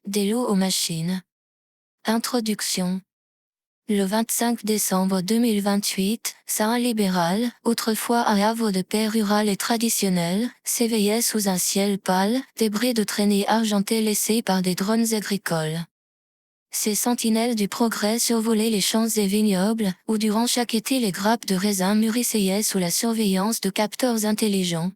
Des lots aux machines. Introduction. Le 25 décembre 2028, Saint Libéral, autrefois un havre de paix rural et traditionnel, s'éveillait sous un ciel pâle, débris de traînées argentées laissées par des drones agricoles. Ces sentinelles du progrès survolaient les champs et vignobles, où durant chaque été les grappes de raisin mûrissaient sous la surveillance de capteurs intelligents.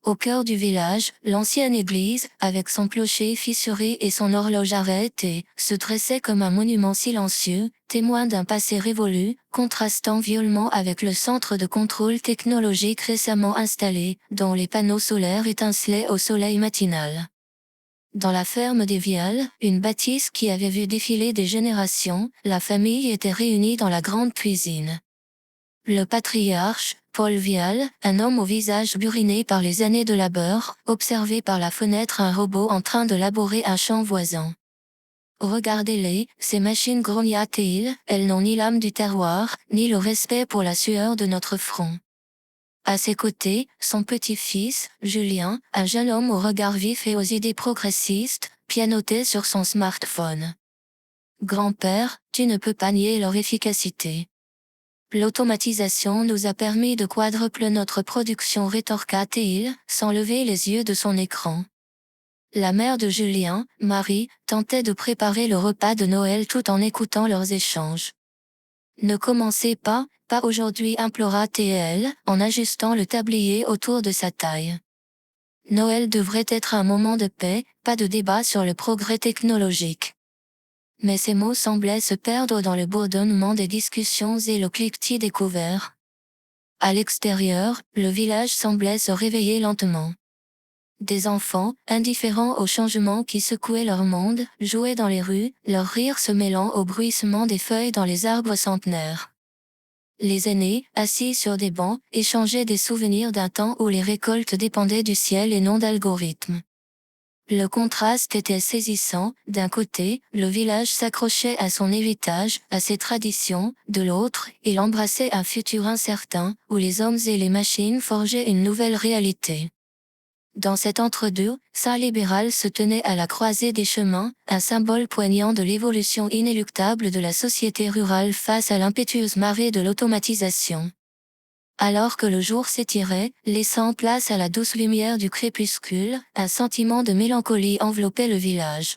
Au cœur du village, l'ancienne église, avec son clocher fissuré et son horloge arrêtée, se dressait comme un monument silencieux, témoin d'un passé révolu, contrastant violemment avec le centre de contrôle technologique récemment installé, dont les panneaux solaires étincelaient au soleil matinal. Dans la ferme des Viales, une bâtisse qui avait vu défiler des générations, la famille était réunie dans la grande cuisine. Le patriarche, Paul Vial, un homme au visage buriné par les années de labeur, observait par la fenêtre un robot en train de labourer un champ voisin. Regardez-les, ces machines grognent-ils, elles n'ont ni l'âme du terroir, ni le respect pour la sueur de notre front. À ses côtés, son petit-fils, Julien, un jeune homme au regard vif et aux idées progressistes, pianotait sur son smartphone. Grand-père, tu ne peux pas nier leur efficacité. L'automatisation nous a permis de quadruple notre production, rétorqua-t-il, sans lever les yeux de son écran. La mère de Julien, Marie, tentait de préparer le repas de Noël tout en écoutant leurs échanges. Ne commencez pas aujourd'hui, implora-t-elle, en ajustant le tablier autour de sa taille. Noël devrait être un moment de paix, pas de débat sur le progrès technologique. Mais ces mots semblaient se perdre dans le bourdonnement des discussions et le cliquetis des couverts. À l'extérieur, le village semblait se réveiller lentement. Des enfants, indifférents aux changements qui secouaient leur monde, jouaient dans les rues, leur rire se mêlant au bruissement des feuilles dans les arbres centenaires. Les aînés, assis sur des bancs, échangeaient des souvenirs d'un temps où les récoltes dépendaient du ciel et non d'algorithmes. Le contraste était saisissant, d'un côté, le village s'accrochait à son héritage, à ses traditions, de l'autre, il embrassait un futur incertain, où les hommes et les machines forgeaient une nouvelle réalité. Dans cet entre-deux, Saint Libéral se tenait à la croisée des chemins, un symbole poignant de l'évolution inéluctable de la société rurale face à l'impétueuse marée de l'automatisation. Alors que le jour s'étirait, laissant place à la douce lumière du crépuscule, un sentiment de mélancolie enveloppait le village.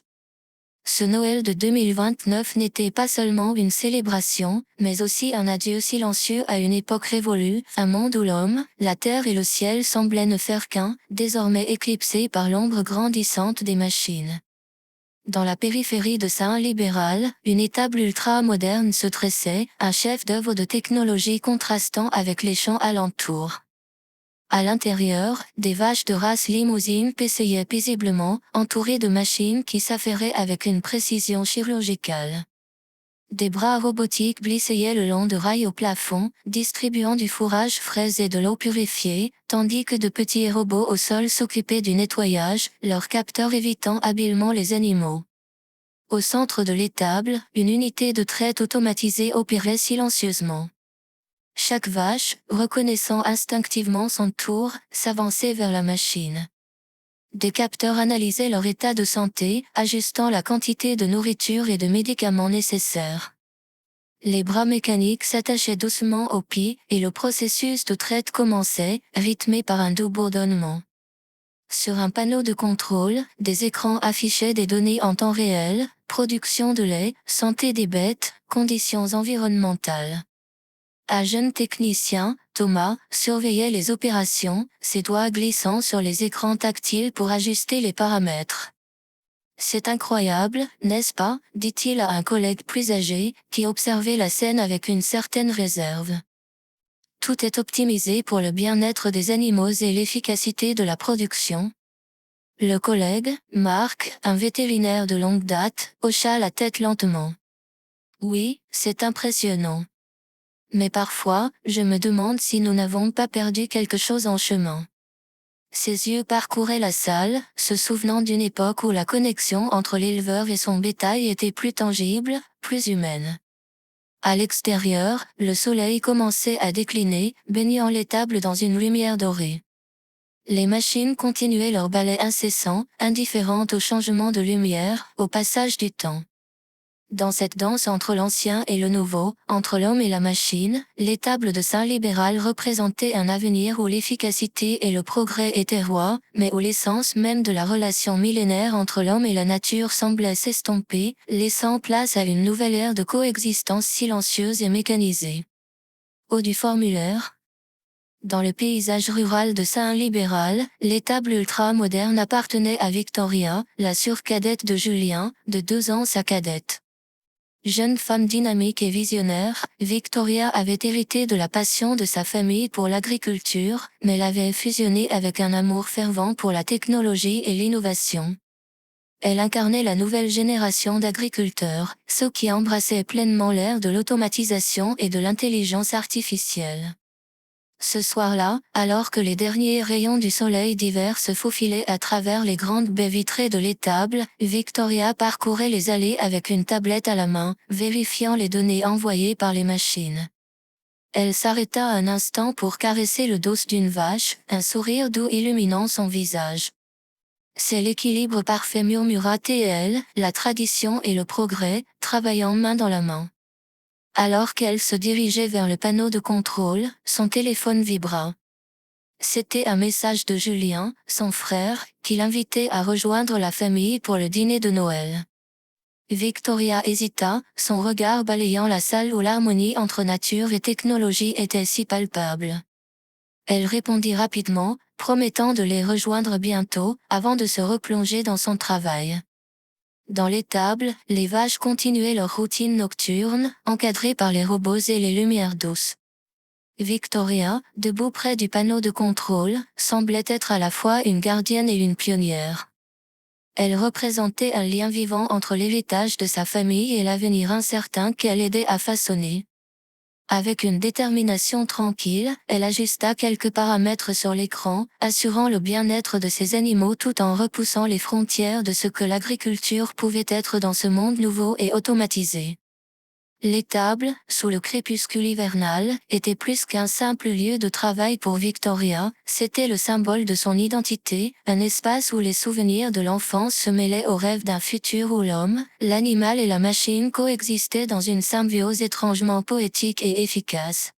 Ce Noël de 2029 n'était pas seulement une célébration, mais aussi un adieu silencieux à une époque révolue, un monde où l'homme, la terre et le ciel semblaient ne faire qu'un, désormais éclipsés par l'ombre grandissante des machines. Dans la périphérie de Saint-Libéral, une étable ultra-moderne se dressait, un chef-d'œuvre de technologie contrastant avec les champs alentours. À l'intérieur, des vaches de race limousine paissaient paisiblement, entourées de machines qui s'affairaient avec une précision chirurgicale. Des bras robotiques glissaient le long de rails au plafond, distribuant du fourrage frais et de l'eau purifiée, tandis que de petits robots au sol s'occupaient du nettoyage, leurs capteurs évitant habilement les animaux. Au centre de l'étable, une unité de traite automatisée opérait silencieusement. Chaque vache, reconnaissant instinctivement son tour, s'avançait vers la machine. Des capteurs analysaient leur état de santé, ajustant la quantité de nourriture et de médicaments nécessaires. Les bras mécaniques s'attachaient doucement aux pieds, et le processus de traite commençait, rythmé par un doux bourdonnement. Sur un panneau de contrôle, des écrans affichaient des données en temps réel, production de lait, santé des bêtes, conditions environnementales. Un jeune technicien, Thomas, surveillait les opérations, ses doigts glissant sur les écrans tactiles pour ajuster les paramètres. C'est incroyable, n'est-ce pas, dit-il à un collègue plus âgé, qui observait la scène avec une certaine réserve. Tout est optimisé pour le bien-être des animaux et l'efficacité de la production. Le collègue, Marc, un vétérinaire de longue date, hocha la tête lentement. Oui, c'est impressionnant. Mais parfois, je me demande si nous n'avons pas perdu quelque chose en chemin. Ses yeux parcouraient la salle, se souvenant d'une époque où la connexion entre l'éleveur et son bétail était plus tangible, plus humaine. À l'extérieur, le soleil commençait à décliner, baignant l'étable dans une lumière dorée. Les machines continuaient leur balai incessant, indifférentes au changement de lumière, au passage du temps. Dans cette danse entre l'ancien et le nouveau, entre l'homme et la machine, l'étable de Saint Libéral représentait un avenir où l'efficacité et le progrès étaient rois, mais où l'essence même de la relation millénaire entre l'homme et la nature semblait s'estomper, laissant place à une nouvelle ère de coexistence silencieuse et mécanisée. Haut du formulaire. Dans le paysage rural de Saint-Libéral, l'étable ultra-moderne appartenait à Victoria, la surcadette de Julien, de 2 ans sa cadette. Jeune femme dynamique et visionnaire, Victoria avait hérité de la passion de sa famille pour l'agriculture, mais l'avait fusionnée avec un amour fervent pour la technologie et l'innovation. Elle incarnait la nouvelle génération d'agriculteurs, ceux qui embrassaient pleinement l'ère de l'automatisation et de l'intelligence artificielle. Ce soir-là, alors que les derniers rayons du soleil d'hiver se faufilaient à travers les grandes baies vitrées de l'étable, Victoria parcourait les allées avec une tablette à la main, vérifiant les données envoyées par les machines. Elle s'arrêta un instant pour caresser le dos d'une vache, un sourire doux illuminant son visage. C'est l'équilibre parfait, murmura TL, la tradition et le progrès, travaillant main dans la main. Alors qu'elle se dirigeait vers le panneau de contrôle, son téléphone vibra. C'était un message de Julien, son frère, qui l'invitait à rejoindre la famille pour le dîner de Noël. Victoria hésita, son regard balayant la salle où l'harmonie entre nature et technologie était si palpable. Elle répondit rapidement, promettant de les rejoindre bientôt, avant de se replonger dans son travail. Dans l'étable, les vaches continuaient leur routine nocturne, encadrées par les robots et les lumières douces. Victoria, debout près du panneau de contrôle, semblait être à la fois une gardienne et une pionnière. Elle représentait un lien vivant entre l'héritage de sa famille et l'avenir incertain qu'elle aidait à façonner. Avec une détermination tranquille, elle ajusta quelques paramètres sur l'écran, assurant le bien-être de ses animaux tout en repoussant les frontières de ce que l'agriculture pouvait être dans ce monde nouveau et automatisé. L'étable, sous le crépuscule hivernal, était plus qu'un simple lieu de travail pour Victoria, c'était le symbole de son identité, un espace où les souvenirs de l'enfance se mêlaient aux rêves d'un futur où l'homme, l'animal et la machine coexistaient dans une symbiose étrangement poétique et efficace.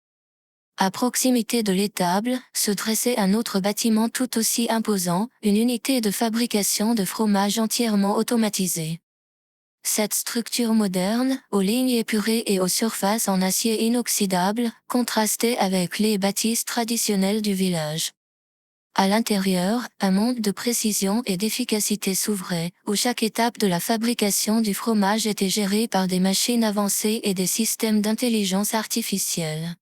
À proximité de l'étable, se dressait un autre bâtiment tout aussi imposant, une unité de fabrication de fromage entièrement automatisée. Cette structure moderne, aux lignes épurées et aux surfaces en acier inoxydable, contrastait avec les bâtisses traditionnelles du village. À l'intérieur, un monde de précision et d'efficacité s'ouvrait, où chaque étape de la fabrication du fromage était gérée par des machines avancées et des systèmes d'intelligence artificielle.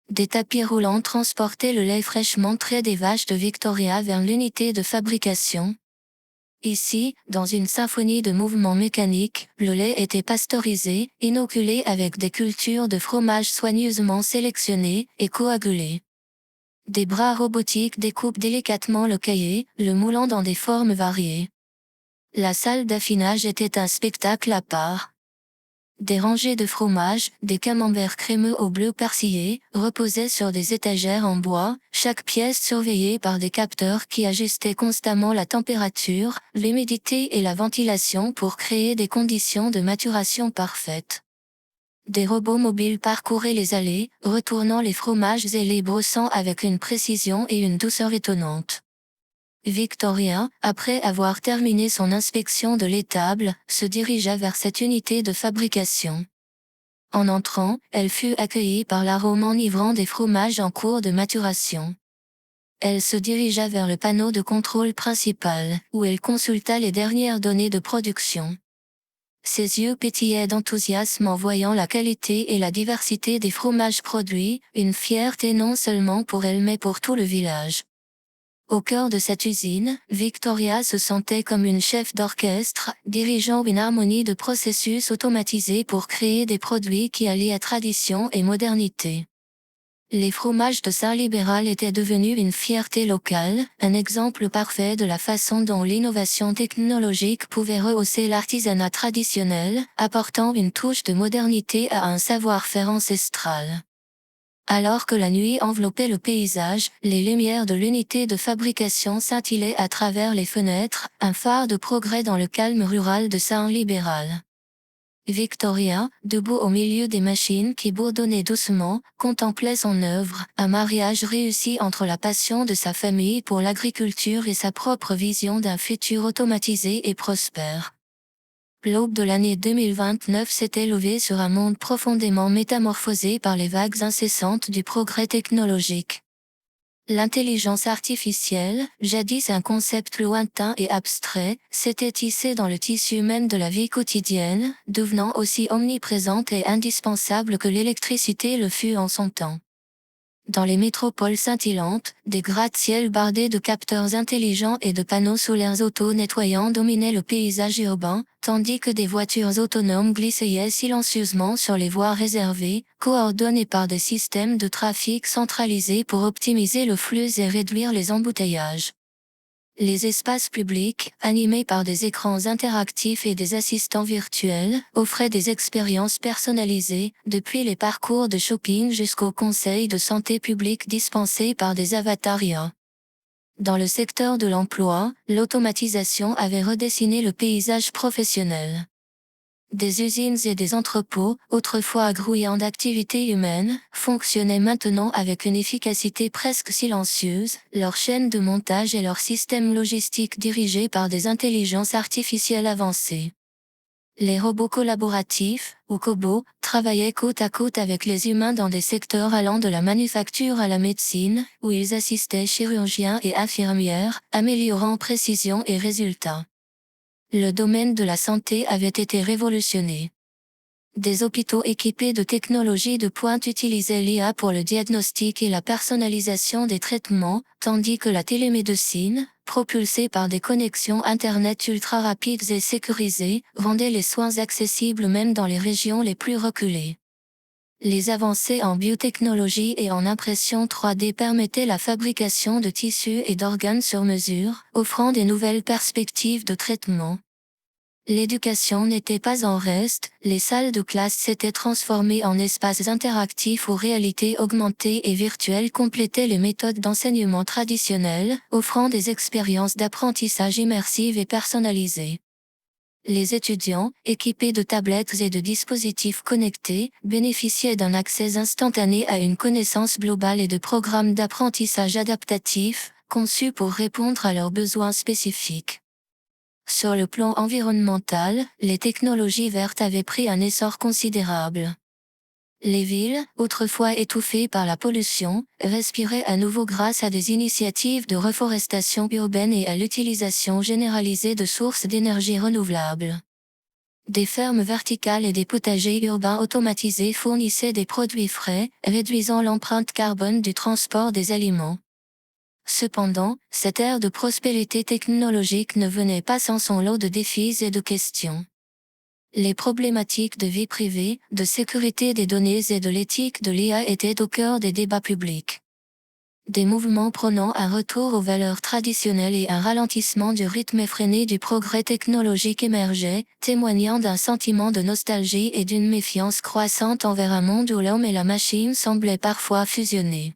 Des tapis roulants transportaient le lait fraîchement trait des vaches de Victoria vers l'unité de fabrication. Ici, dans une symphonie de mouvements mécaniques, le lait était pasteurisé, inoculé avec des cultures de fromage soigneusement sélectionnées et coagulées. Des bras robotiques découpent délicatement le caillé, le moulant dans des formes variées. La salle d'affinage était un spectacle à part. Des rangées de fromages, des camemberts crémeux au bleu persillé, reposaient sur des étagères en bois, chaque pièce surveillée par des capteurs qui ajustaient constamment la température, l'humidité et la ventilation pour créer des conditions de maturation parfaites. Des robots mobiles parcouraient les allées, retournant les fromages et les brossant avec une précision et une douceur étonnantes. Victoria, après avoir terminé son inspection de l'étable, se dirigea vers cette unité de fabrication. En entrant, elle fut accueillie par l'arôme enivrant des fromages en cours de maturation. Elle se dirigea vers le panneau de contrôle principal, où elle consulta les dernières données de production. Ses yeux pétillaient d'enthousiasme en voyant la qualité et la diversité des fromages produits, une fierté non seulement pour elle mais pour tout le village. Au cœur de cette usine, Victoria se sentait comme une chef d'orchestre, dirigeant une harmonie de processus automatisés pour créer des produits qui alliaient tradition et modernité. Les fromages de Saint-Libéral étaient devenus une fierté locale, un exemple parfait de la façon dont l'innovation technologique pouvait rehausser l'artisanat traditionnel, apportant une touche de modernité à un savoir-faire ancestral. Alors que la nuit enveloppait le paysage, les lumières de l'unité de fabrication scintillaient à travers les fenêtres, un phare de progrès dans le calme rural de Saint-Libéral. Victoria, debout au milieu des machines qui bourdonnaient doucement, contemplait son œuvre, un mariage réussi entre la passion de sa famille pour l'agriculture et sa propre vision d'un futur automatisé et prospère. L'aube de l'année 2029 s'était levée sur un monde profondément métamorphosé par les vagues incessantes du progrès technologique. L'intelligence artificielle, jadis un concept lointain et abstrait, s'était tissée dans le tissu même de la vie quotidienne, devenant aussi omniprésente et indispensable que l'électricité le fut en son temps. Dans les métropoles scintillantes, des gratte-ciels bardés de capteurs intelligents et de panneaux solaires auto-nettoyants dominaient le paysage urbain, tandis que des voitures autonomes glissaient silencieusement sur les voies réservées, coordonnées par des systèmes de trafic centralisés pour optimiser le flux et réduire les embouteillages. Les espaces publics, animés par des écrans interactifs et des assistants virtuels, offraient des expériences personnalisées, depuis les parcours de shopping jusqu'aux conseils de santé publique dispensés par des avatars IA. Dans le secteur de l'emploi, l'automatisation avait redessiné le paysage professionnel. Des usines et des entrepôts, autrefois grouillants d'activités humaines, fonctionnaient maintenant avec une efficacité presque silencieuse, leurs chaînes de montage et leurs systèmes logistiques dirigés par des intelligences artificielles avancées. Les robots collaboratifs, ou cobots, travaillaient côte à côte avec les humains dans des secteurs allant de la manufacture à la médecine, où ils assistaient chirurgiens et infirmières, améliorant précision et résultats. Le domaine de la santé avait été révolutionné. Des hôpitaux équipés de technologies de pointe utilisaient l'IA pour le diagnostic et la personnalisation des traitements, tandis que la télémédecine, propulsée par des connexions Internet ultra rapides et sécurisées, rendait les soins accessibles même dans les régions les plus reculées. Les avancées en biotechnologie et en impression 3D permettaient la fabrication de tissus et d'organes sur mesure, offrant des nouvelles perspectives de traitement. L'éducation n'était pas en reste, les salles de classe s'étaient transformées en espaces interactifs où réalité augmentée et virtuelle complétaient les méthodes d'enseignement traditionnelles, offrant des expériences d'apprentissage immersives et personnalisées. Les étudiants, équipés de tablettes et de dispositifs connectés, bénéficiaient d'un accès instantané à une connaissance globale et de programmes d'apprentissage adaptatifs, conçus pour répondre à leurs besoins spécifiques. Sur le plan environnemental, les technologies vertes avaient pris un essor considérable. Les villes, autrefois étouffées par la pollution, respiraient à nouveau grâce à des initiatives de reforestation urbaine et à l'utilisation généralisée de sources d'énergie renouvelables. Des fermes verticales et des potagers urbains automatisés fournissaient des produits frais, réduisant l'empreinte carbone du transport des aliments. Cependant, cette ère de prospérité technologique ne venait pas sans son lot de défis et de questions. Les problématiques de vie privée, de sécurité des données et de l'éthique de l'IA étaient au cœur des débats publics. Des mouvements prônant un retour aux valeurs traditionnelles et un ralentissement du rythme effréné du progrès technologique émergeaient, témoignant d'un sentiment de nostalgie et d'une méfiance croissante envers un monde où l'homme et la machine semblaient parfois fusionner.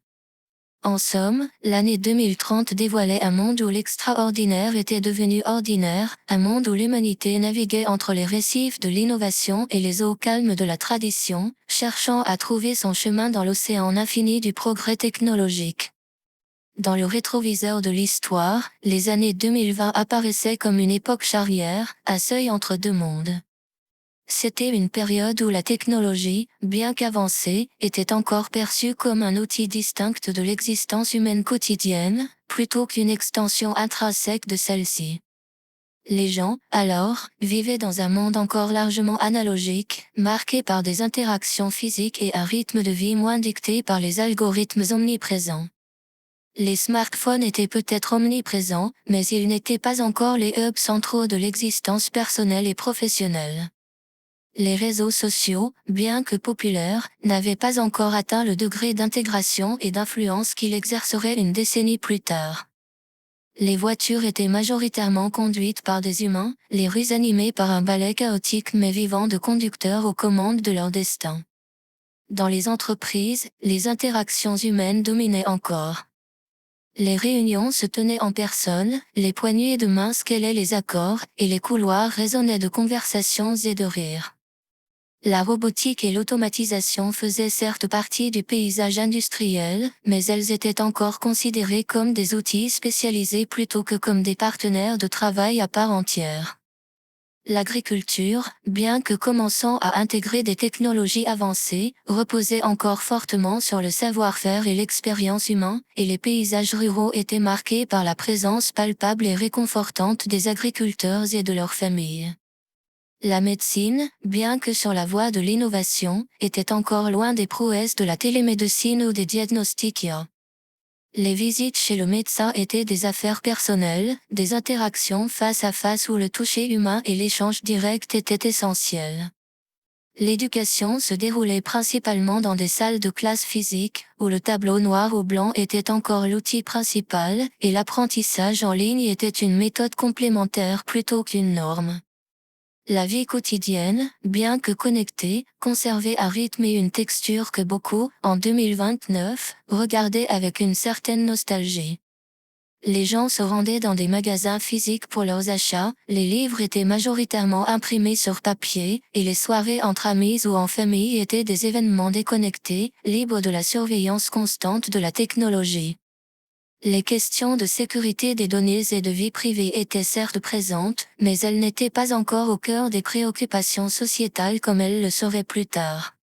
En somme, l'année 2030 dévoilait un monde où l'extraordinaire était devenu ordinaire, un monde où l'humanité naviguait entre les récifs de l'innovation et les eaux calmes de la tradition, cherchant à trouver son chemin dans l'océan infini du progrès technologique. Dans le rétroviseur de l'histoire, les années 2020 apparaissaient comme une époque charnière, un seuil entre deux mondes. C'était une période où la technologie, bien qu'avancée, était encore perçue comme un outil distinct de l'existence humaine quotidienne, plutôt qu'une extension intrinsèque de celle-ci. Les gens, alors, vivaient dans un monde encore largement analogique, marqué par des interactions physiques et un rythme de vie moins dicté par les algorithmes omniprésents. Les smartphones étaient peut-être omniprésents, mais ils n'étaient pas encore les hubs centraux de l'existence personnelle et professionnelle. Les réseaux sociaux, bien que populaires, n'avaient pas encore atteint le degré d'intégration et d'influence qu'ils exerceraient une décennie plus tard. Les voitures étaient majoritairement conduites par des humains, les rues animées par un ballet chaotique mais vivant de conducteurs aux commandes de leur destin. Dans les entreprises, les interactions humaines dominaient encore. Les réunions se tenaient en personne, les poignées de main scallaient les accords, et les couloirs résonnaient de conversations et de rires. La robotique et l'automatisation faisaient certes partie du paysage industriel, mais elles étaient encore considérées comme des outils spécialisés plutôt que comme des partenaires de travail à part entière. L'agriculture, bien que commençant à intégrer des technologies avancées, reposait encore fortement sur le savoir-faire et l'expérience humaine, et les paysages ruraux étaient marqués par la présence palpable et réconfortante des agriculteurs et de leurs familles. La médecine, bien que sur la voie de l'innovation, était encore loin des prouesses de la télémédecine ou des diagnostics IA. Les visites chez le médecin étaient des affaires personnelles, des interactions face à face où le toucher humain et l'échange direct étaient essentiels. L'éducation se déroulait principalement dans des salles de classe physique, où le tableau noir ou blanc était encore l'outil principal, et l'apprentissage en ligne était une méthode complémentaire plutôt qu'une norme. La vie quotidienne, bien que connectée, conservait un rythme et une texture que beaucoup, en 2029, regardaient avec une certaine nostalgie. Les gens se rendaient dans des magasins physiques pour leurs achats, les livres étaient majoritairement imprimés sur papier, et les soirées entre amis ou en famille étaient des événements déconnectés, libres de la surveillance constante de la technologie. Les questions de sécurité des données et de vie privée étaient certes présentes, mais elles n'étaient pas encore au cœur des préoccupations sociétales comme elles le seraient plus tard.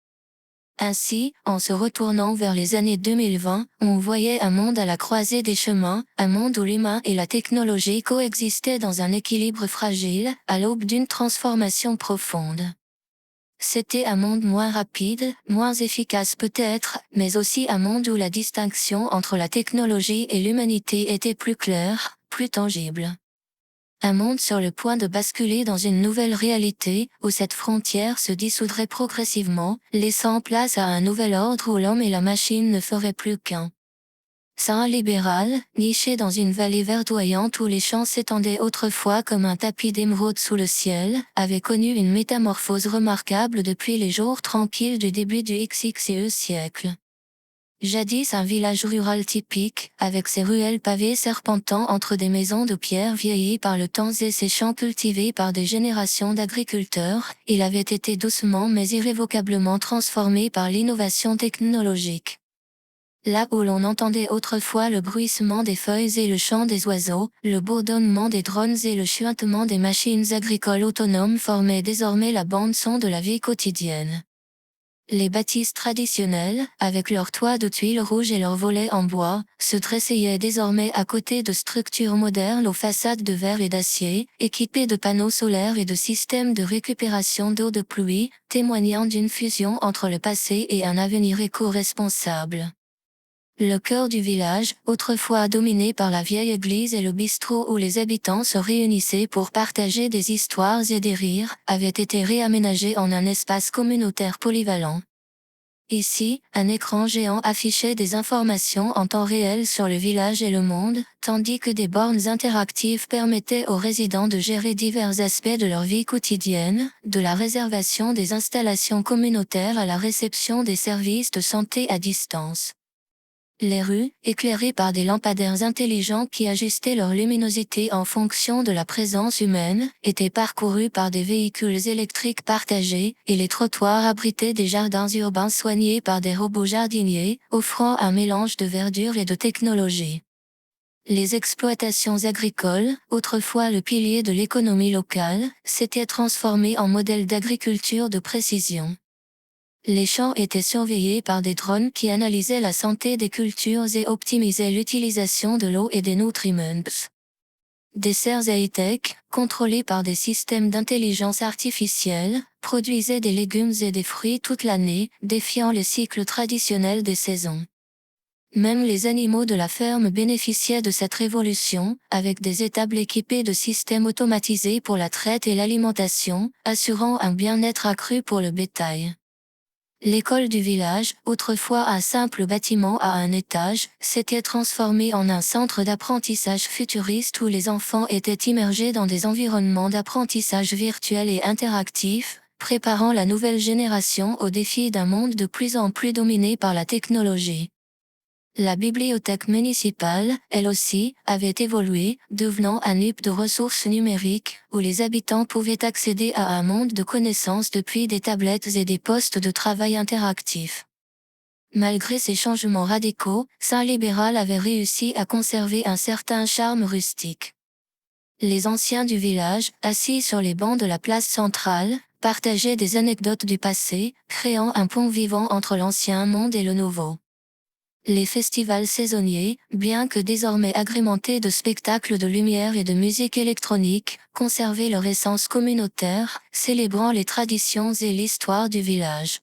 Ainsi, en se retournant vers les années 2020, on voyait un monde à la croisée des chemins, un monde où l'humain et la technologie coexistaient dans un équilibre fragile, à l'aube d'une transformation profonde. C'était un monde moins rapide, moins efficace peut-être, mais aussi un monde où la distinction entre la technologie et l'humanité était plus claire, plus tangible. Un monde sur le point de basculer dans une nouvelle réalité, où cette frontière se dissoudrait progressivement, laissant place à un nouvel ordre où l'homme et la machine ne feraient plus qu'un. Saint libéral, niché dans une vallée verdoyante où les champs s'étendaient autrefois comme un tapis d'émeraude sous le ciel, avait connu une métamorphose remarquable depuis les jours tranquilles du début du XXe siècle. Jadis un village rural typique, avec ses ruelles pavées serpentant entre des maisons de pierre vieillies par le temps et ses champs cultivés par des générations d'agriculteurs, il avait été doucement mais irrévocablement transformé par l'innovation technologique. Là où l'on entendait autrefois le bruissement des feuilles et le chant des oiseaux, le bourdonnement des drones et le chuintement des machines agricoles autonomes formaient désormais la bande-son de la vie quotidienne. Les bâtisses traditionnelles, avec leurs toits de tuiles rouges et leurs volets en bois, se dressaient désormais à côté de structures modernes aux façades de verre et d'acier, équipées de panneaux solaires et de systèmes de récupération d'eau de pluie, témoignant d'une fusion entre le passé et un avenir éco-responsable. Le cœur du village, autrefois dominé par la vieille église et le bistrot où les habitants se réunissaient pour partager des histoires et des rires, avait été réaménagé en un espace communautaire polyvalent. Ici, un écran géant affichait des informations en temps réel sur le village et le monde, tandis que des bornes interactives permettaient aux résidents de gérer divers aspects de leur vie quotidienne, de la réservation des installations communautaires à la réception des services de santé à distance. Les rues, éclairées par des lampadaires intelligents qui ajustaient leur luminosité en fonction de la présence humaine, étaient parcourues par des véhicules électriques partagés, et les trottoirs abritaient des jardins urbains soignés par des robots jardiniers, offrant un mélange de verdure et de technologie. Les exploitations agricoles, autrefois le pilier de l'économie locale, s'étaient transformées en modèles d'agriculture de précision. Les champs étaient surveillés par des drones qui analysaient la santé des cultures et optimisaient l'utilisation de l'eau et des nutriments. Des serres high-tech, contrôlés par des systèmes d'intelligence artificielle, produisaient des légumes et des fruits toute l'année, défiant les cycles traditionnels des saisons. Même les animaux de la ferme bénéficiaient de cette révolution, avec des étables équipées de systèmes automatisés pour la traite et l'alimentation, assurant un bien-être accru pour le bétail. L'école du village, autrefois un simple bâtiment à un étage, s'était transformée en un centre d'apprentissage futuriste où les enfants étaient immergés dans des environnements d'apprentissage virtuels et interactifs, préparant la nouvelle génération aux défis d'un monde de plus en plus dominé par la technologie. La bibliothèque municipale, elle aussi, avait évolué, devenant un hub de ressources numériques, où les habitants pouvaient accéder à un monde de connaissances depuis des tablettes et des postes de travail interactifs. Malgré ces changements radicaux, Saint-Libéral avait réussi à conserver un certain charme rustique. Les anciens du village, assis sur les bancs de la place centrale, partageaient des anecdotes du passé, créant un pont vivant entre l'ancien monde et le nouveau. Les festivals saisonniers, bien que désormais agrémentés de spectacles de lumière et de musique électronique, conservaient leur essence communautaire, célébrant les traditions et l'histoire du village.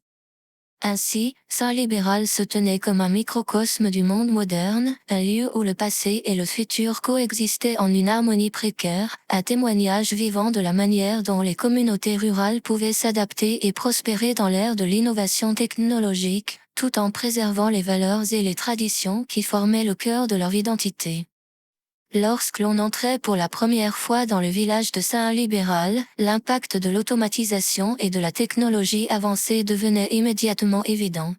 Ainsi, Saint-Libéral se tenait comme un microcosme du monde moderne, un lieu où le passé et le futur coexistaient en une harmonie précaire, un témoignage vivant de la manière dont les communautés rurales pouvaient s'adapter et prospérer dans l'ère de l'innovation technologique, tout en préservant les valeurs et les traditions qui formaient le cœur de leur identité. Lorsque l'on entrait pour la première fois dans le village de Saint-Libéral, l'impact de l'automatisation et de la technologie avancée devenait immédiatement évident.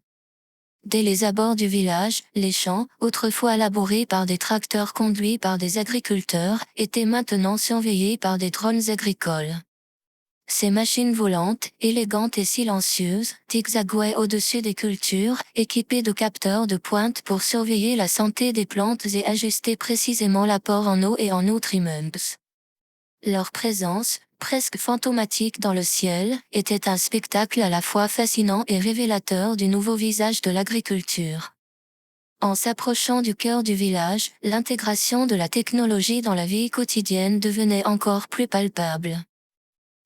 Dès les abords du village, les champs, autrefois labourés par des tracteurs conduits par des agriculteurs, étaient maintenant surveillés par des drones agricoles. Ces machines volantes, élégantes et silencieuses, zigzaguaient au-dessus des cultures, équipées de capteurs de pointe pour surveiller la santé des plantes et ajuster précisément l'apport en eau et en nutriments. Leur présence, presque fantomatique dans le ciel, était un spectacle à la fois fascinant et révélateur du nouveau visage de l'agriculture. En s'approchant du cœur du village, l'intégration de la technologie dans la vie quotidienne devenait encore plus palpable.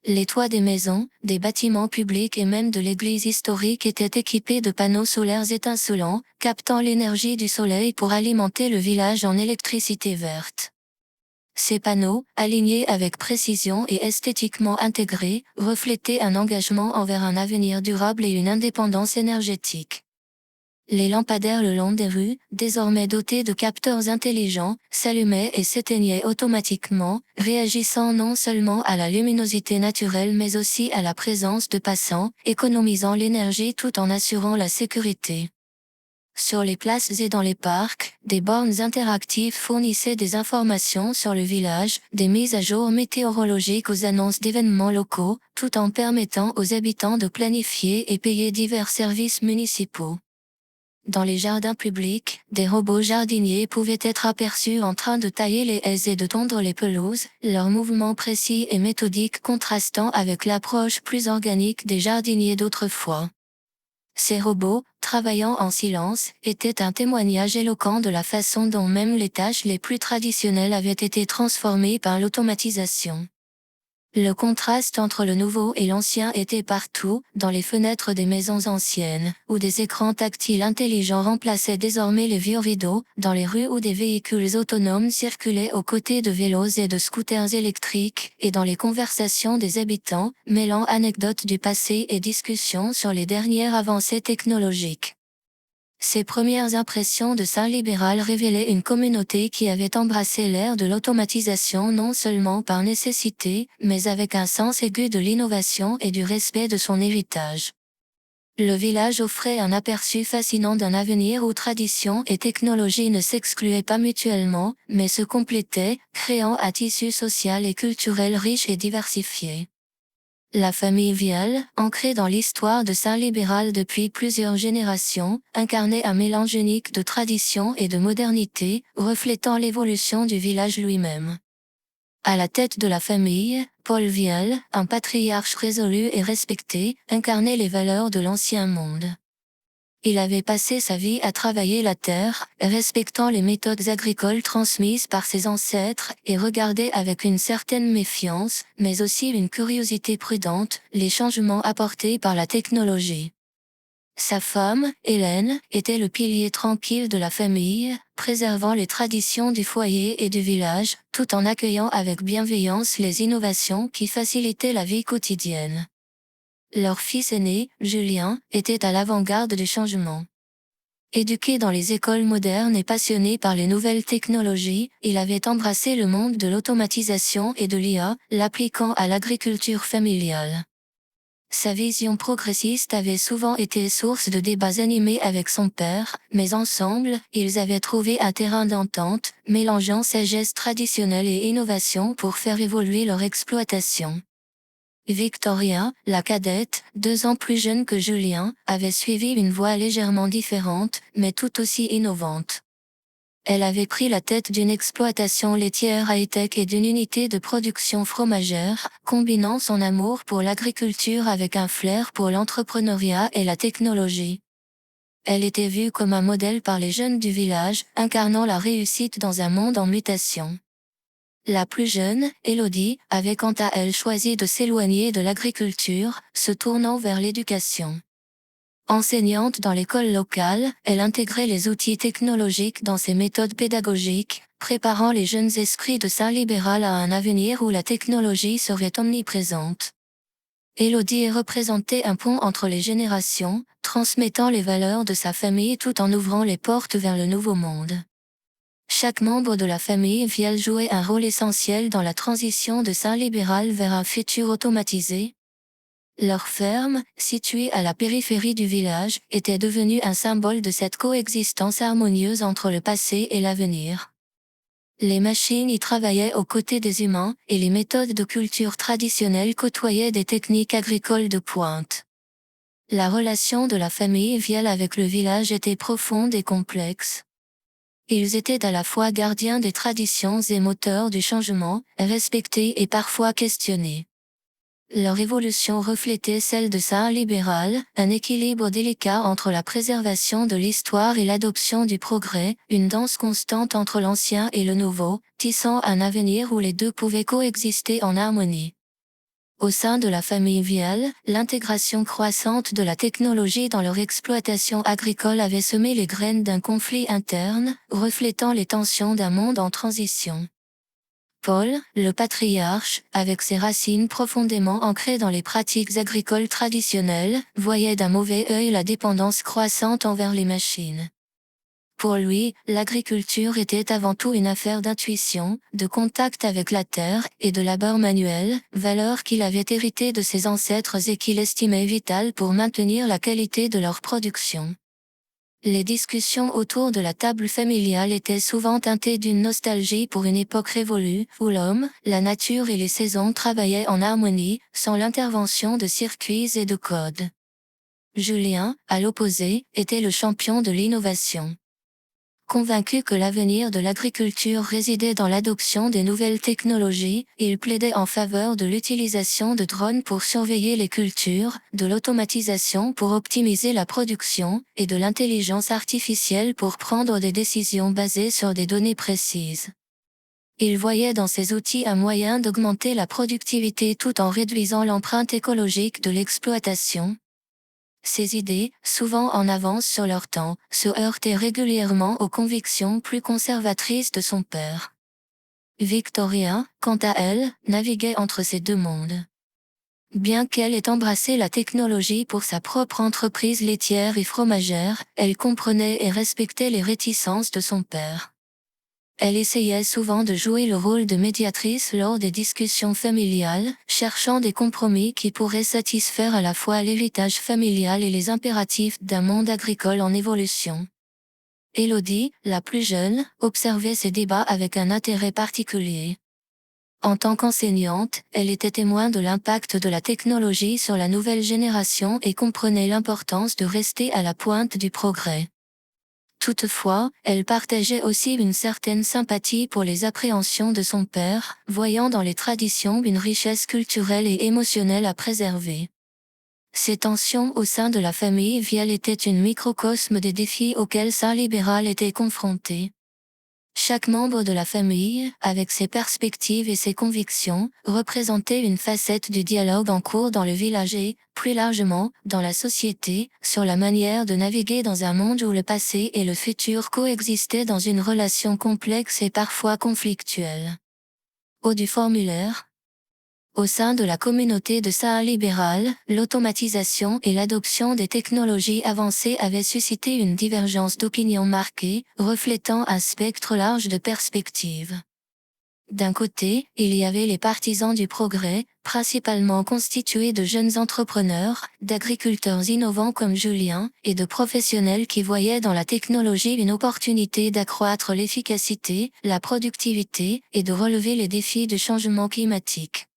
Les toits des maisons, des bâtiments publics et même de l'église historique étaient équipés de panneaux solaires étincelants, captant l'énergie du soleil pour alimenter le village en électricité verte. Ces panneaux, alignés avec précision et esthétiquement intégrés, reflétaient un engagement envers un avenir durable et une indépendance énergétique. Les lampadaires le long des rues, désormais dotés de capteurs intelligents, s'allumaient et s'éteignaient automatiquement, réagissant non seulement à la luminosité naturelle mais aussi à la présence de passants, économisant l'énergie tout en assurant la sécurité. Sur les places et dans les parcs, des bornes interactives fournissaient des informations sur le village, des mises à jour météorologiques aux annonces d'événements locaux, tout en permettant aux habitants de planifier et payer divers services municipaux. Dans les jardins publics, des robots jardiniers pouvaient être aperçus en train de tailler les haies et de tondre les pelouses, leurs mouvements précis et méthodiques contrastant avec l'approche plus organique des jardiniers d'autrefois. Ces robots, travaillant en silence, étaient un témoignage éloquent de la façon dont même les tâches les plus traditionnelles avaient été transformées par l'automatisation. Le contraste entre le nouveau et l'ancien était partout, dans les fenêtres des maisons anciennes, où des écrans tactiles intelligents remplaçaient désormais les vieux rideaux, dans les rues où des véhicules autonomes circulaient aux côtés de vélos et de scooters électriques, et dans les conversations des habitants, mêlant anecdotes du passé et discussions sur les dernières avancées technologiques. Ces premières impressions de Saint-Libéral révélaient une communauté qui avait embrassé l'ère de l'automatisation non seulement par nécessité, mais avec un sens aigu de l'innovation et du respect de son héritage. Le village offrait un aperçu fascinant d'un avenir où tradition et technologie ne s'excluaient pas mutuellement, mais se complétaient, créant un tissu social et culturel riche et diversifié. La famille Vial, ancrée dans l'histoire de Saint-Libéral depuis plusieurs générations, incarnait un mélange unique de tradition et de modernité, reflétant l'évolution du village lui-même. À la tête de la famille, Paul Vial, un patriarche résolu et respecté, incarnait les valeurs de l'ancien monde. Il avait passé sa vie à travailler la terre, respectant les méthodes agricoles transmises par ses ancêtres, et regardait avec une certaine méfiance, mais aussi une curiosité prudente, les changements apportés par la technologie. Sa femme, Hélène, était le pilier tranquille de la famille, préservant les traditions du foyer et du village, tout en accueillant avec bienveillance les innovations qui facilitaient la vie quotidienne. Leur fils aîné, Julien, était à l'avant-garde du changement. Éduqué dans les écoles modernes et passionné par les nouvelles technologies, il avait embrassé le monde de l'automatisation et de l'IA, l'appliquant à l'agriculture familiale. Sa vision progressiste avait souvent été source de débats animés avec son père, mais ensemble, ils avaient trouvé un terrain d'entente, mélangeant sagesse traditionnelle et innovation pour faire évoluer leur exploitation. Victoria, la cadette, 2 ans plus jeune que Julien, avait suivi une voie légèrement différente, mais tout aussi innovante. Elle avait pris la tête d'une exploitation laitière high-tech et d'une unité de production fromagère, combinant son amour pour l'agriculture avec un flair pour l'entrepreneuriat et la technologie. Elle était vue comme un modèle par les jeunes du village, incarnant la réussite dans un monde en mutation. La plus jeune, Élodie, avait quant à elle choisi de s'éloigner de l'agriculture, se tournant vers l'éducation. Enseignante dans l'école locale, elle intégrait les outils technologiques dans ses méthodes pédagogiques, préparant les jeunes esprits de Saint-Libéral à un avenir où la technologie serait omniprésente. Élodie représentait un pont entre les générations, transmettant les valeurs de sa famille tout en ouvrant les portes vers le nouveau monde. Chaque membre de la famille Vial jouait un rôle essentiel dans la transition de Saint-Libéral vers un futur automatisé. Leur ferme, située à la périphérie du village, était devenue un symbole de cette coexistence harmonieuse entre le passé et l'avenir. Les machines y travaillaient aux côtés des humains, et les méthodes de culture traditionnelles côtoyaient des techniques agricoles de pointe. La relation de la famille Vial avec le village était profonde et complexe. Ils étaient à la fois gardiens des traditions et moteurs du changement, respectés et parfois questionnés. Leur évolution reflétait celle de Saint-Libéral, un équilibre délicat entre la préservation de l'histoire et l'adoption du progrès, une danse constante entre l'ancien et le nouveau, tissant un avenir où les deux pouvaient coexister en harmonie. Au sein de la famille Vial, l'intégration croissante de la technologie dans leur exploitation agricole avait semé les graines d'un conflit interne, reflétant les tensions d'un monde en transition. Paul, le patriarche, avec ses racines profondément ancrées dans les pratiques agricoles traditionnelles, voyait d'un mauvais œil la dépendance croissante envers les machines. Pour lui, l'agriculture était avant tout une affaire d'intuition, de contact avec la terre et de labeur manuel, valeurs qu'il avait héritées de ses ancêtres et qu'il estimait vitales pour maintenir la qualité de leur production. Les discussions autour de la table familiale étaient souvent teintées d'une nostalgie pour une époque révolue, où l'homme, la nature et les saisons travaillaient en harmonie, sans l'intervention de circuits et de codes. Julien, à l'opposé, était le champion de l'innovation. Convaincu que l'avenir de l'agriculture résidait dans l'adoption des nouvelles technologies, il plaidait en faveur de l'utilisation de drones pour surveiller les cultures, de l'automatisation pour optimiser la production, et de l'intelligence artificielle pour prendre des décisions basées sur des données précises. Il voyait dans ces outils un moyen d'augmenter la productivité tout en réduisant l'empreinte écologique de l'exploitation. Ces idées, souvent en avance sur leur temps, se heurtaient régulièrement aux convictions plus conservatrices de son père. Victoria, quant à elle, naviguait entre ces deux mondes. Bien qu'elle ait embrassé la technologie pour sa propre entreprise laitière et fromagère, elle comprenait et respectait les réticences de son père. Elle essayait souvent de jouer le rôle de médiatrice lors des discussions familiales, cherchant des compromis qui pourraient satisfaire à la fois l'héritage familial et les impératifs d'un monde agricole en évolution. Élodie, la plus jeune, observait ces débats avec un intérêt particulier. En tant qu'enseignante, elle était témoin de l'impact de la technologie sur la nouvelle génération et comprenait l'importance de rester à la pointe du progrès. Toutefois, elle partageait aussi une certaine sympathie pour les appréhensions de son père, voyant dans les traditions une richesse culturelle et émotionnelle à préserver. Ces tensions au sein de la famille Vial étaient une microcosme des défis auxquels Saint-Libéral était confronté. Chaque membre de la famille, avec ses perspectives et ses convictions, représentait une facette du dialogue en cours dans le village et, plus largement, dans la société, sur la manière de naviguer dans un monde où le passé et le futur coexistaient dans une relation complexe et parfois conflictuelle. Au du formulaire. Au sein de la communauté de Saint-Libéral, l'automatisation et l'adoption des technologies avancées avaient suscité une divergence d'opinion marquée, reflétant un spectre large de perspectives. D'un côté, il y avait les partisans du progrès, principalement constitués de jeunes entrepreneurs, d'agriculteurs innovants comme Julien, et de professionnels qui voyaient dans la technologie une opportunité d'accroître l'efficacité, la productivité, et de relever les défis du changement climatique.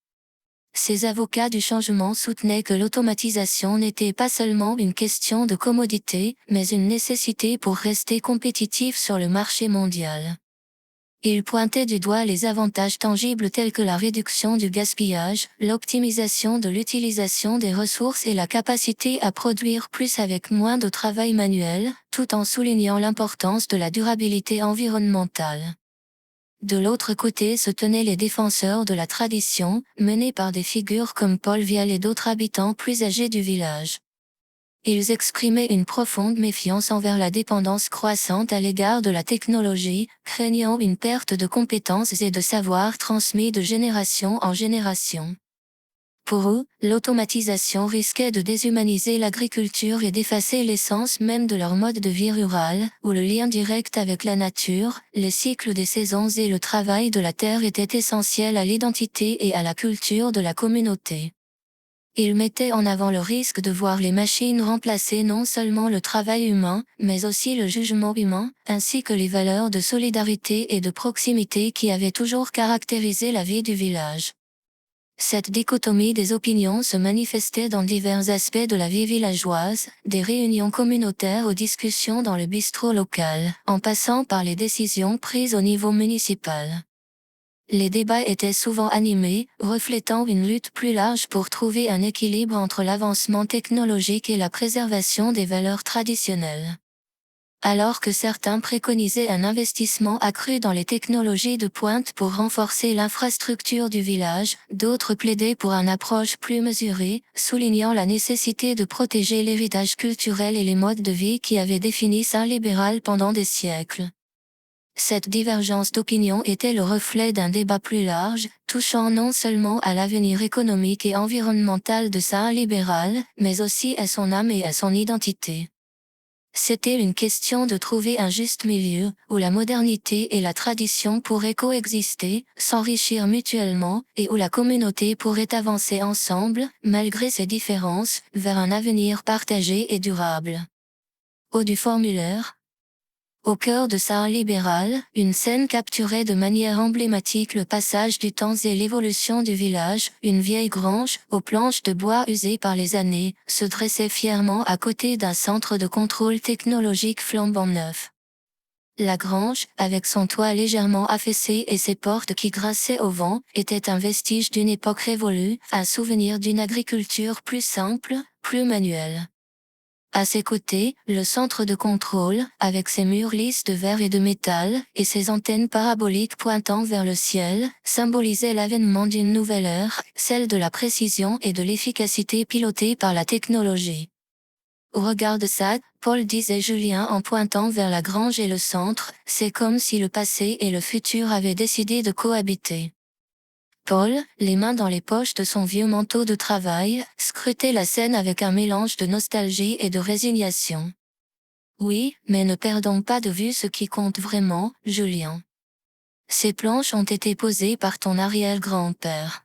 Ces avocats du changement soutenaient que l'automatisation n'était pas seulement une question de commodité, mais une nécessité pour rester compétitif sur le marché mondial. Ils pointaient du doigt les avantages tangibles tels que la réduction du gaspillage, l'optimisation de l'utilisation des ressources et la capacité à produire plus avec moins de travail manuel, tout en soulignant l'importance de la durabilité environnementale. De l'autre côté se tenaient les défenseurs de la tradition, menés par des figures comme Paul Vial et d'autres habitants plus âgés du village. Ils exprimaient une profonde méfiance envers la dépendance croissante à l'égard de la technologie, craignant une perte de compétences et de savoir transmis de génération en génération. Pour eux, l'automatisation risquait de déshumaniser l'agriculture et d'effacer l'essence même de leur mode de vie rural, où le lien direct avec la nature, les cycles des saisons et le travail de la terre étaient essentiels à l'identité et à la culture de la communauté. Ils mettaient en avant le risque de voir les machines remplacer non seulement le travail humain, mais aussi le jugement humain, ainsi que les valeurs de solidarité et de proximité qui avaient toujours caractérisé la vie du village. Cette dichotomie des opinions se manifestait dans divers aspects de la vie villageoise, des réunions communautaires aux discussions dans le bistrot local, en passant par les décisions prises au niveau municipal. Les débats étaient souvent animés, reflétant une lutte plus large pour trouver un équilibre entre l'avancement technologique et la préservation des valeurs traditionnelles. Alors que certains préconisaient un investissement accru dans les technologies de pointe pour renforcer l'infrastructure du village, d'autres plaidaient pour une approche plus mesurée, soulignant la nécessité de protéger l'héritage culturel et les modes de vie qui avaient défini Saint-Libéral pendant des siècles. Cette divergence d'opinion était le reflet d'un débat plus large, touchant non seulement à l'avenir économique et environnemental de Saint-Libéral, mais aussi à son âme et à son identité. C'était une question de trouver un juste milieu, où la modernité et la tradition pourraient coexister, s'enrichir mutuellement, et où la communauté pourrait avancer ensemble, malgré ses différences, vers un avenir partagé et durable. Au du formulaire. Au cœur de Saint-Libéral, une scène capturait de manière emblématique le passage du temps et l'évolution du village. Une vieille grange, aux planches de bois usées par les années, se dressait fièrement à côté d'un centre de contrôle technologique flambant neuf. La grange, avec son toit légèrement affaissé et ses portes qui grinçaient au vent, était un vestige d'une époque révolue, un souvenir d'une agriculture plus simple, plus manuelle. À ses côtés, le centre de contrôle, avec ses murs lisses de verre et de métal, et ses antennes paraboliques pointant vers le ciel, symbolisait l'avènement d'une nouvelle ère, celle de la précision et de l'efficacité pilotée par la technologie. Au regard de ça, Paul disait Julien en pointant vers la grange et le centre, c'est comme si le passé et le futur avaient décidé de cohabiter. Paul, les mains dans les poches de son vieux manteau de travail, scrutait la scène avec un mélange de nostalgie et de résignation. Oui, mais ne perdons pas de vue ce qui compte vraiment, Julien. Ces planches ont été posées par ton arrière-grand-père.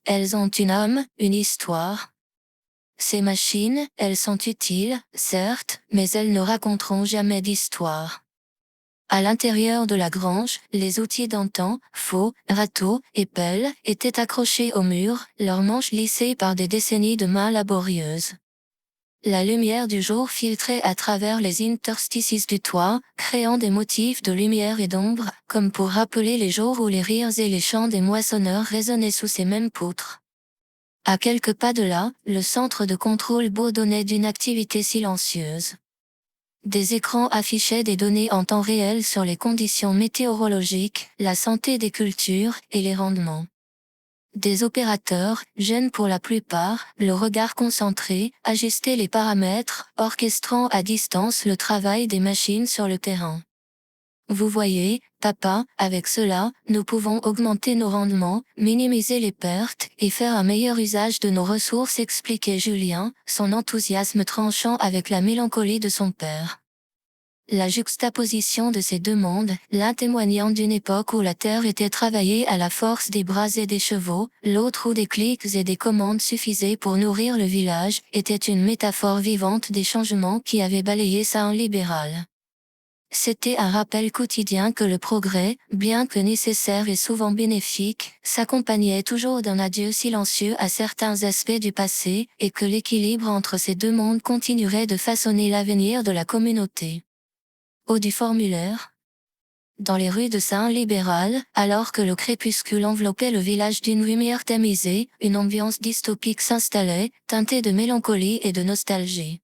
Elles ont une âme, une histoire. Ces machines, elles sont utiles, certes, mais elles ne raconteront jamais d'histoire. À l'intérieur de la grange, les outils d'antan, faux, râteaux et pelles, étaient accrochés au mur, leurs manches lissées par des décennies de mains laborieuses. La lumière du jour filtrait à travers les interstices du toit, créant des motifs de lumière et d'ombre, comme pour rappeler les jours où les rires et les chants des moissonneurs résonnaient sous ces mêmes poutres. À quelques pas de là, le centre de contrôle bourdonnait d'une activité silencieuse. Des écrans affichaient des données en temps réel sur les conditions météorologiques, la santé des cultures et les rendements. Des opérateurs, jeunes pour la plupart, le regard concentré, ajustaient les paramètres, orchestrant à distance le travail des machines sur le terrain. Vous voyez, papa, avec cela, nous pouvons augmenter nos rendements, minimiser les pertes, et faire un meilleur usage de nos ressources, expliquait Julien, son enthousiasme tranchant avec la mélancolie de son père. La juxtaposition de ces deux mondes, l'un témoignant d'une époque où la terre était travaillée à la force des bras et des chevaux, l'autre où des clics et des commandes suffisaient pour nourrir le village, était une métaphore vivante des changements qui avaient balayé Saint libéral. C'était un rappel quotidien que le progrès, bien que nécessaire et souvent bénéfique, s'accompagnait toujours d'un adieu silencieux à certains aspects du passé, et que l'équilibre entre ces deux mondes continuerait de façonner l'avenir de la communauté. Haut du formulaire. Dans les rues de Saint-Libéral, alors que le crépuscule enveloppait le village d'une lumière tamisée, une ambiance dystopique s'installait, teintée de mélancolie et de nostalgie.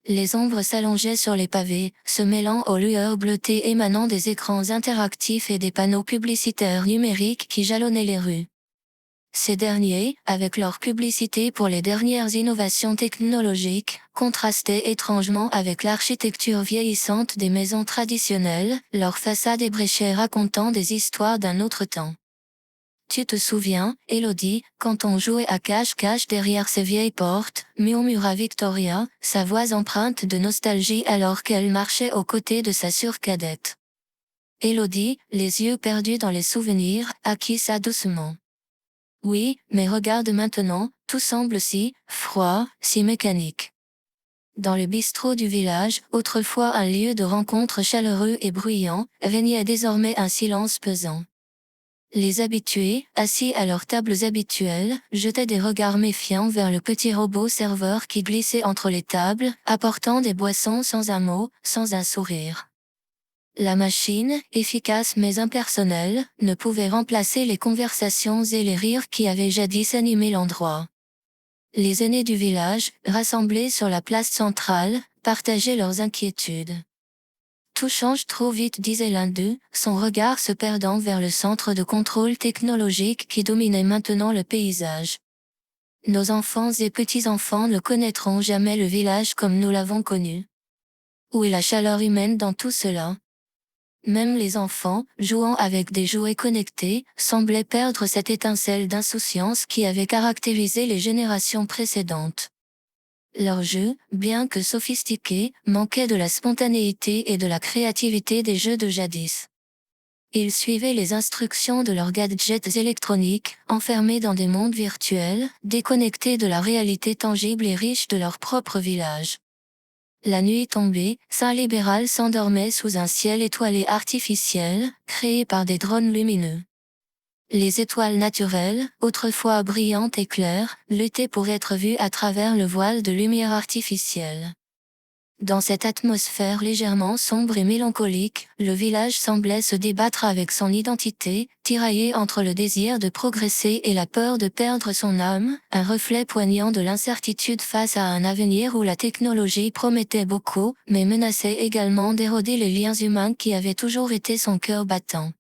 Les ombres s'allongeaient sur les pavés, se mêlant aux lueurs bleutées émanant des écrans interactifs et des panneaux publicitaires numériques qui jalonnaient les rues. Ces derniers, avec leur publicité pour les dernières innovations technologiques, contrastaient étrangement avec l'architecture vieillissante des maisons traditionnelles, leurs façades ébréchées racontant des histoires d'un autre temps. Tu te souviens, Élodie, quand on jouait à cache-cache derrière ces vieilles portes, murmura Victoria, sa voix empreinte de nostalgie alors qu'elle marchait aux côtés de sa sœur cadette. Élodie, les yeux perdus dans les souvenirs, acquiesça doucement. Oui, mais regarde maintenant, tout semble si froid, si mécanique. Dans le bistrot du village, autrefois un lieu de rencontre chaleureux et bruyant, régnait désormais un silence pesant. Les habitués, assis à leurs tables habituelles, jetaient des regards méfiants vers le petit robot serveur qui glissait entre les tables, apportant des boissons sans un mot, sans un sourire. La machine, efficace mais impersonnelle, ne pouvait remplacer les conversations et les rires qui avaient jadis animé l'endroit. Les aînés du village, rassemblés sur la place centrale, partageaient leurs inquiétudes. Tout change trop vite, disait l'un d'eux, son regard se perdant vers le centre de contrôle technologique qui dominait maintenant le paysage. Nos enfants et petits-enfants ne connaîtront jamais le village comme nous l'avons connu. Où est la chaleur humaine dans tout cela? Même les enfants, jouant avec des jouets connectés, semblaient perdre cette étincelle d'insouciance qui avait caractérisé les générations précédentes. Leurs jeux, bien que sophistiqués, manquaient de la spontanéité et de la créativité des jeux de jadis. Ils suivaient les instructions de leurs gadgets électroniques, enfermés dans des mondes virtuels, déconnectés de la réalité tangible et riche de leur propre village. La nuit tombée, Saint-Libéral s'endormait sous un ciel étoilé artificiel, créé par des drones lumineux. Les étoiles naturelles, autrefois brillantes et claires, luttaient pour être vues à travers le voile de lumière artificielle. Dans cette atmosphère légèrement sombre et mélancolique, le village semblait se débattre avec son identité, tiraillé entre le désir de progresser et la peur de perdre son âme, un reflet poignant de l'incertitude face à un avenir où la technologie promettait beaucoup, mais menaçait également d'éroder les liens humains qui avaient toujours été son cœur battant.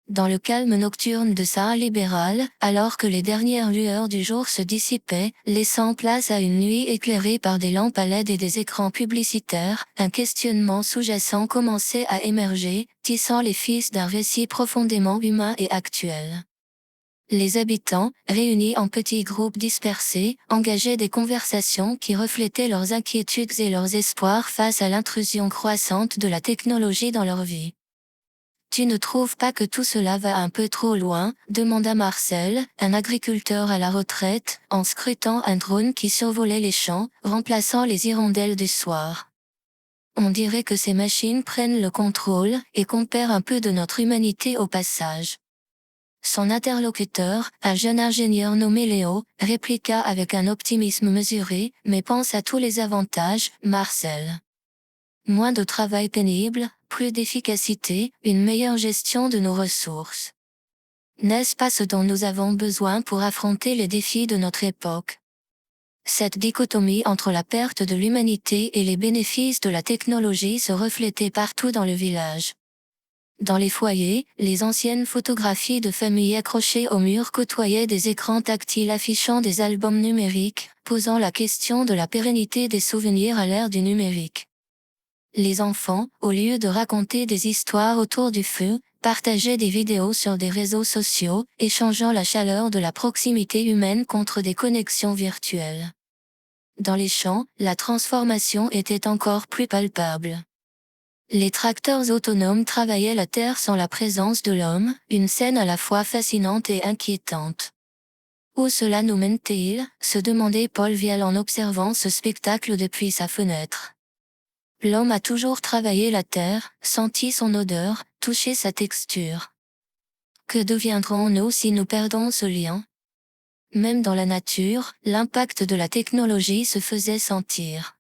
Dans le calme nocturne de Saint-Libéral, alors que les dernières lueurs du jour se dissipaient, laissant place à une nuit éclairée par des lampes à LED et des écrans publicitaires, un questionnement sous-jacent commençait à émerger, tissant les fils d'un récit profondément humain et actuel. Les habitants, réunis en petits groupes dispersés, engageaient des conversations qui reflétaient leurs inquiétudes et leurs espoirs face à l'intrusion croissante de la technologie dans leur vie. Tu ne trouves pas que tout cela va un peu trop loin, demanda Marcel, un agriculteur à la retraite, en scrutant un drone qui survolait les champs, remplaçant les hirondelles du soir. On dirait que ces machines prennent le contrôle, et qu'on perd un peu de notre humanité au passage. Son interlocuteur, un jeune ingénieur nommé Léo, répliqua avec un optimisme mesuré, mais pense à tous les avantages, Marcel. Moins de travail pénible, plus d'efficacité, une meilleure gestion de nos ressources. N'est-ce pas ce dont nous avons besoin pour affronter les défis de notre époque? Cette dichotomie entre la perte de l'humanité et les bénéfices de la technologie se reflétait partout dans le village. Dans les foyers, les anciennes photographies de familles accrochées au mur côtoyaient des écrans tactiles affichant des albums numériques, posant la question de la pérennité des souvenirs à l'ère du numérique. Les enfants, au lieu de raconter des histoires autour du feu, partageaient des vidéos sur des réseaux sociaux, échangeant la chaleur de la proximité humaine contre des connexions virtuelles. Dans les champs, la transformation était encore plus palpable. Les tracteurs autonomes travaillaient la terre sans la présence de l'homme, une scène à la fois fascinante et inquiétante. Où cela nous mène-t-il, se demandait Paul Vielle en observant ce spectacle depuis sa fenêtre. L'homme a toujours travaillé la terre, senti son odeur, touché sa texture. Que deviendrons-nous si nous perdons ce lien? Même dans la nature, l'impact de la technologie se faisait sentir.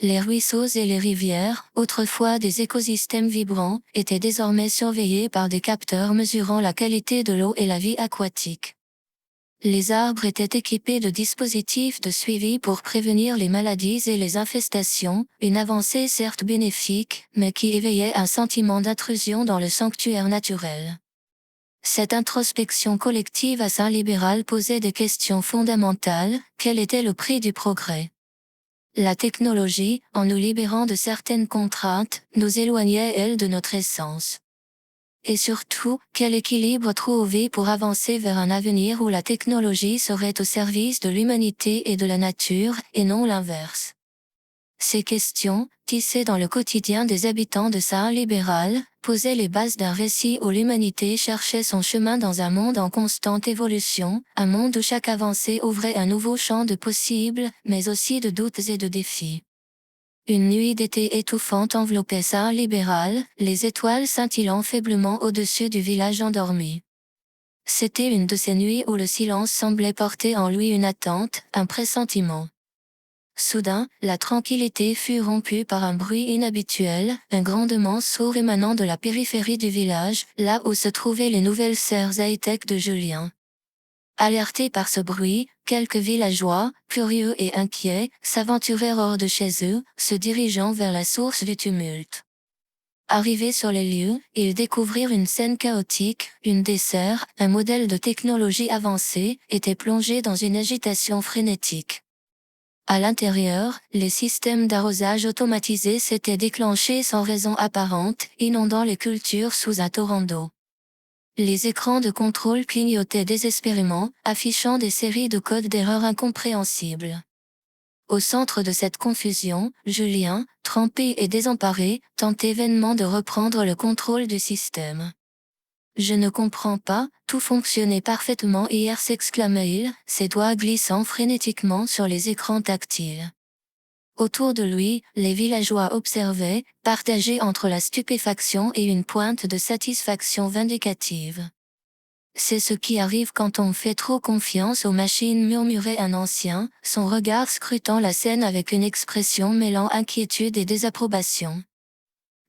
Les ruisseaux et les rivières, autrefois des écosystèmes vibrants, étaient désormais surveillés par des capteurs mesurant la qualité de l'eau et la vie aquatique. Les arbres étaient équipés de dispositifs de suivi pour prévenir les maladies et les infestations, une avancée certes bénéfique, mais qui éveillait un sentiment d'intrusion dans le sanctuaire naturel. Cette introspection collective à Saint-Libéral posait des questions fondamentales. Quel était le prix du progrès? La technologie, en nous libérant de certaines contraintes, nous éloignait elle de notre essence. Et surtout, quel équilibre trouver pour avancer vers un avenir où la technologie serait au service de l'humanité et de la nature, et non l'inverse? Ces questions, tissées dans le quotidien des habitants de Saint-Libéral, posaient les bases d'un récit où l'humanité cherchait son chemin dans un monde en constante évolution, un monde où chaque avancée ouvrait un nouveau champ de possibles, mais aussi de doutes et de défis. Une nuit d'été étouffante enveloppait Saint-Libéral, les étoiles scintillant faiblement au-dessus du village endormi. C'était une de ces nuits où le silence semblait porter en lui une attente, un pressentiment. Soudain, la tranquillité fut rompue par un bruit inhabituel, un grondement sourd émanant de la périphérie du village, là où se trouvaient les nouvelles serres high-tech de Julien. Alertés par ce bruit, quelques villageois, curieux et inquiets, s'aventurèrent hors de chez eux, se dirigeant vers la source du tumulte. Arrivés sur les lieux, ils découvrirent une scène chaotique, une des serres, un modèle de technologie avancée, était plongé dans une agitation frénétique. À l'intérieur, les systèmes d'arrosage automatisés s'étaient déclenchés sans raison apparente, inondant les cultures sous un torrent d'eau. Les écrans de contrôle clignotaient désespérément, affichant des séries de codes d'erreur incompréhensibles. Au centre de cette confusion, Julien, trempé et désemparé, tentait vainement de reprendre le contrôle du système. « Je ne comprends pas, tout fonctionnait parfaitement hier » s'exclamait-il, ses doigts glissant frénétiquement sur les écrans tactiles. Autour de lui, les villageois observaient, partagés entre la stupéfaction et une pointe de satisfaction vindicative. « C'est ce qui arrive quand on fait trop confiance aux machines » murmurait un ancien, son regard scrutant la scène avec une expression mêlant inquiétude et désapprobation.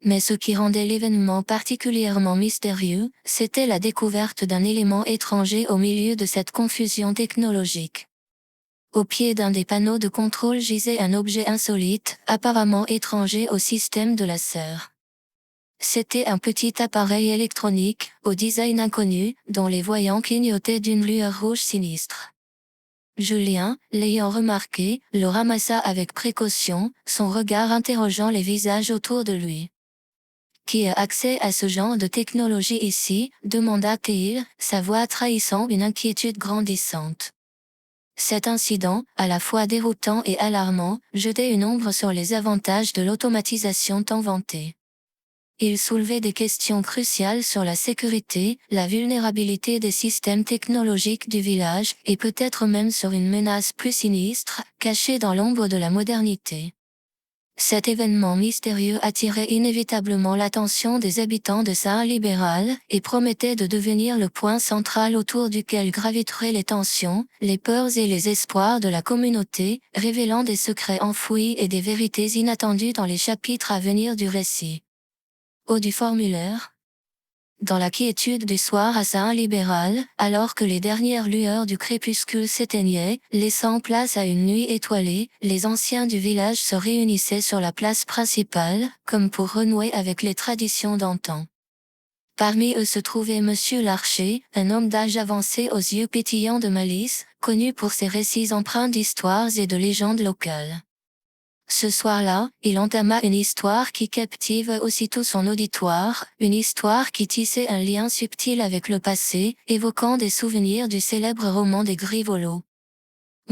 Mais ce qui rendait l'événement particulièrement mystérieux, c'était la découverte d'un élément étranger au milieu de cette confusion technologique. Au pied d'un des panneaux de contrôle gisait un objet insolite, apparemment étranger au système de la serre. C'était un petit appareil électronique, au design inconnu, dont les voyants clignotaient d'une lueur rouge sinistre. Julien, l'ayant remarqué, le ramassa avec précaution, son regard interrogeant les visages autour de lui. « Qui a accès à ce genre de technologie ici ?» demanda-t-il, sa voix trahissant une inquiétude grandissante. Cet incident, à la fois déroutant et alarmant, jetait une ombre sur les avantages de l'automatisation tant vantée. Il soulevait des questions cruciales sur la sécurité, la vulnérabilité des systèmes technologiques du village, et peut-être même sur une menace plus sinistre, cachée dans l'ombre de la modernité. Cet événement mystérieux attirait inévitablement l'attention des habitants de Saint-Libéral, et promettait de devenir le point central autour duquel graviteraient les tensions, les peurs et les espoirs de la communauté, révélant des secrets enfouis et des vérités inattendues dans les chapitres à venir du récit. Haut du formulaire. Dans la quiétude du soir à Saint-Libéral, alors que les dernières lueurs du crépuscule s'éteignaient, laissant place à une nuit étoilée, les anciens du village se réunissaient sur la place principale, comme pour renouer avec les traditions d'antan. Parmi eux se trouvait Monsieur Larcher, un homme d'âge avancé aux yeux pétillants de malice, connu pour ses récits empreints d'histoires et de légendes locales. Ce soir-là, il entama une histoire qui captive aussitôt son auditoire, une histoire qui tissait un lien subtil avec le passé, évoquant des souvenirs du célèbre roman des Grivolos.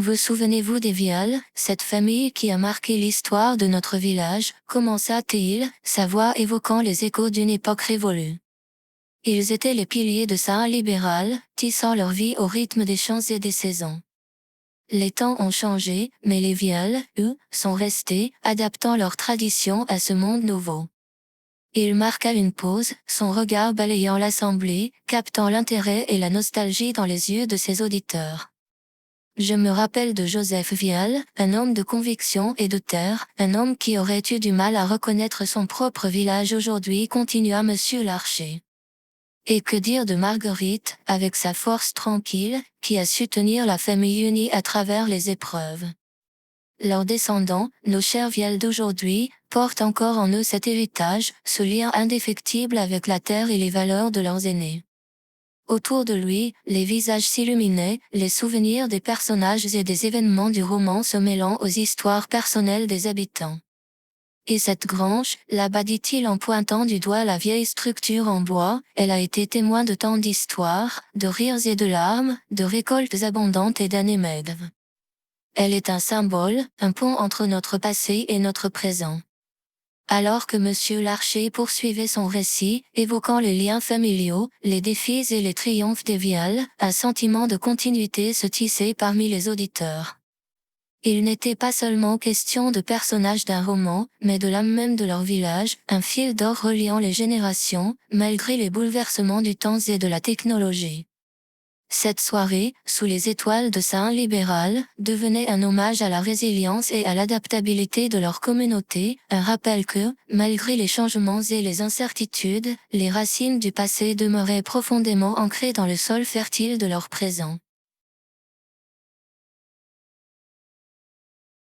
Vous souvenez-vous des Vial, cette famille qui a marqué l'histoire de notre village, commença-t-il, sa voix évoquant les échos d'une époque révolue. Ils étaient les piliers de Saint-Libéral, tissant leur vie au rythme des champs et des saisons. Les temps ont changé, mais les Vial, eux, sont restés, adaptant leurs traditions à ce monde nouveau. Il marqua une pause, son regard balayant l'assemblée, captant l'intérêt et la nostalgie dans les yeux de ses auditeurs. Je me rappelle de Joseph Vial, un homme de conviction et de terre, un homme qui aurait eu du mal à reconnaître son propre village aujourd'hui, continua Monsieur Larcher. Et que dire de Marguerite, avec sa force tranquille, qui a su tenir la famille unie à travers les épreuves. Leurs descendants, nos chers Vial d'aujourd'hui, portent encore en eux cet héritage, ce lien indéfectible avec la terre et les valeurs de leurs aînés. Autour de lui, les visages s'illuminaient, les souvenirs des personnages et des événements du roman se mêlant aux histoires personnelles des habitants. Et cette grange, là-bas, dit-il en pointant du doigt la vieille structure en bois, elle a été témoin de tant d'histoires, de rires et de larmes, de récoltes abondantes et d'années maigres. Elle est un symbole, un pont entre notre passé et notre présent. Alors que Monsieur Larcher poursuivait son récit, évoquant les liens familiaux, les défis et les triomphes des Vial, un sentiment de continuité se tissait parmi les auditeurs. Il n'était pas seulement question de personnages d'un roman, mais de l'âme même de leur village, un fil d'or reliant les générations, malgré les bouleversements du temps et de la technologie. Cette soirée, sous les étoiles de Saint-Libéral, devenait un hommage à la résilience et à l'adaptabilité de leur communauté, un rappel que, malgré les changements et les incertitudes, les racines du passé demeuraient profondément ancrées dans le sol fertile de leur présent.